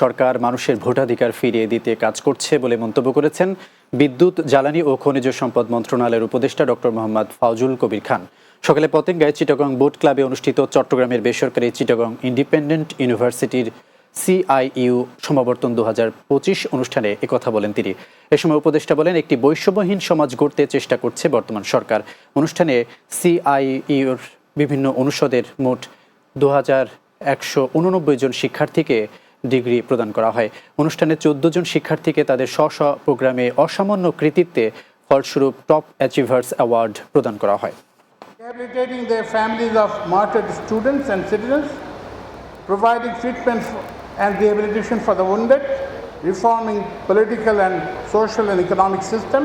সরকার মানুষের ভোটাধিকার ফিরিয়ে দিতে কাজ করছে বলে মন্তব্য করেছেন বিদ্যুৎ, জ্বালানি ও খনিজ সম্পদ মন্ত্রণালয়ের উপদেষ্টা ডক্টর মোহাম্মদ ফাউজুল কবির খান। সকালে পতেঙ্গায় চিটাগং বোট ক্লাবে অনুষ্ঠিত চট্টগ্রামের বেসরকারি চিটাগং ইন্ডিপেন্ডেন্ট ইউনিভার্সিটির CIU সমাবর্তন 2025 অনুষ্ঠানে একথা বলেন তিনি। এ সময় উপদেষ্টা বলেন, একটি বৈষম্যহীন সমাজ গড়তে চেষ্টা করছে বর্তমান সরকার। অনুষ্ঠানে CIUর বিভিন্ন অনুষদের মোট 2189 জন শিক্ষার্থীকে ডিগ্রি প্রদান করা হয়। অনুষ্ঠানে 14 জন শিক্ষার্থীকে তাদের স্ব প্রোগ্রামে অসামান্য কৃতিত্বে ফলস্বরূপ টপ অ্যাচিভার্স অ্যাওয়ার্ড প্রদান করা হয়। Rehabilitating their families of martyred students and citizens, providing treatment and rehabilitation for the wounded, reforming political and social and economic system,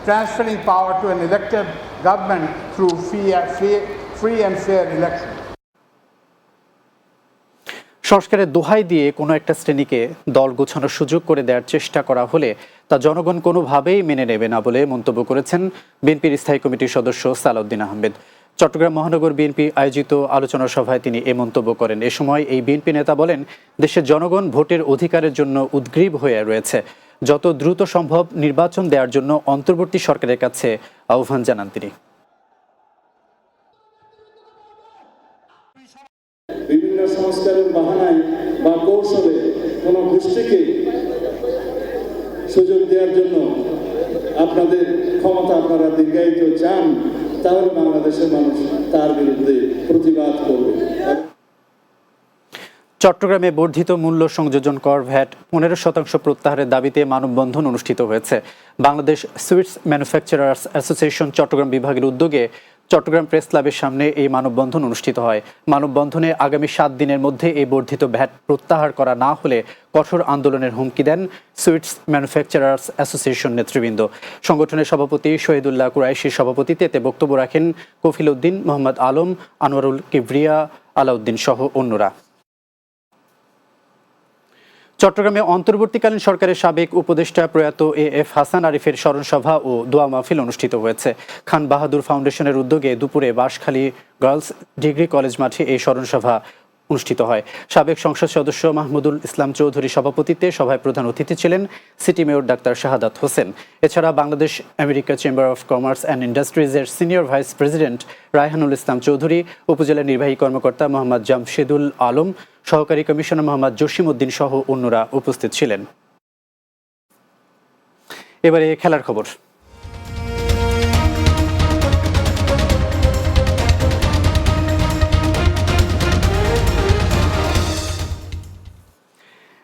transferring power to an elected government through free and fair election. সংস্কারের দোহাই দিয়ে কোনো একটা শ্রেণীকে দল গোছানোর সুযোগ করে দেওয়ার চেষ্টা করা হলে তা জনগণ কোনোভাবেই মেনে নেবে না বলে মন্তব্য করেছেন বিএনপির স্থায়ী কমিটির সদস্য সালাউদ্দিন আহমেদ। চট্টগ্রাম মহানগর বিএনপি আয়োজিত আলোচনা সভায় তিনি এ মন্তব্য করেন। এ সময় এই বিএনপি নেতা বলেন, দেশের জনগণ ভোটের অধিকারের জন্য উদ্গ্রীব হয়ে রয়েছে। যত দ্রুত সম্ভব নির্বাচন দেওয়ার জন্য অন্তর্বর্তী সরকারের কাছে আহ্বান জানান তিনি। বিভিন্ন সংস্কারের বাহানায় বা কৌশলে কোন গোষ্ঠীকে সুযোগ দেওয়ার জন্য আপনাদের ক্ষমতা আপনারা দীর্ঘায়িত চান, তাহলে বাংলাদেশের মানুষ তার বিরুদ্ধে প্রতিবাদ করবে। চট্টগ্রামে বর্ধিত মূল্য সংযোজন কর ভ্যাট 15% প্রত্যাহারের দাবিতে মানববন্ধন অনুষ্ঠিত হয়েছে। Bangladesh sweets manufacturers association Chattogram বিভাগের উদ্যোগে চট্টগ্রাম প্রেস ক্লাবের সামনে এই মানববন্ধন অনুষ্ঠিত হয়। মানববন্ধনে আগামী 7 দিনের মধ্যে এই বর্ধিত ভ্যাট প্রত্যাহার করা না হলে কঠোর আন্দোলনের হুমকি দেন সুইটস ম্যানুফ্যাকচারার্স অ্যাসোসিয়েশন নেতৃবৃন্দ। সংগঠনের সভাপতি শহীদুল্লাহ কুরাইশির সভাপতিত্বে এতে বক্তব্য রাখেন কফিল উদ্দিন, মোহাম্মদ আলম, আনোয়ারুল কিবরিয়া, আলাউদ্দিন সহ অন্যরা। চট্টগ্রামে অন্তর্বর্তীকালীন সরকারের সাবেক উপদেষ্টা প্রয়াত AF হাসান আরিফের স্মরণসভা ও দোয়া মাহফিল অনুষ্ঠিত হয়েছে। খান বাহাদুর ফাউন্ডেশনের উদ্যোগে দুপুরে বাঁশখালী গার্লস ডিগ্রি কলেজ মাঠে এই স্মরণসভা অনুষ্ঠিত হয়। সাবেক সংসদ সদস্য মাহমুদুল ইসলাম চৌধুরী সভাপতিত্বে সভায় প্রধান অতিথি ছিলেন city mayor doctor Shahadat Hossain. এছাড়া Bangladesh America chamber of commerce and ইন্ডাস্ট্রিজের senior vice president Raihanul Islam Chowdhury, উপজেলা নির্বাহী কর্মকর্তা মোহাম্মদ জামশেদুল আলম, সহকারী কমিশনার মোহাম্মদ জসিম উদ্দিন সহ অন্যরা উপস্থিত ছিলেন। এবারে খেলার খবর।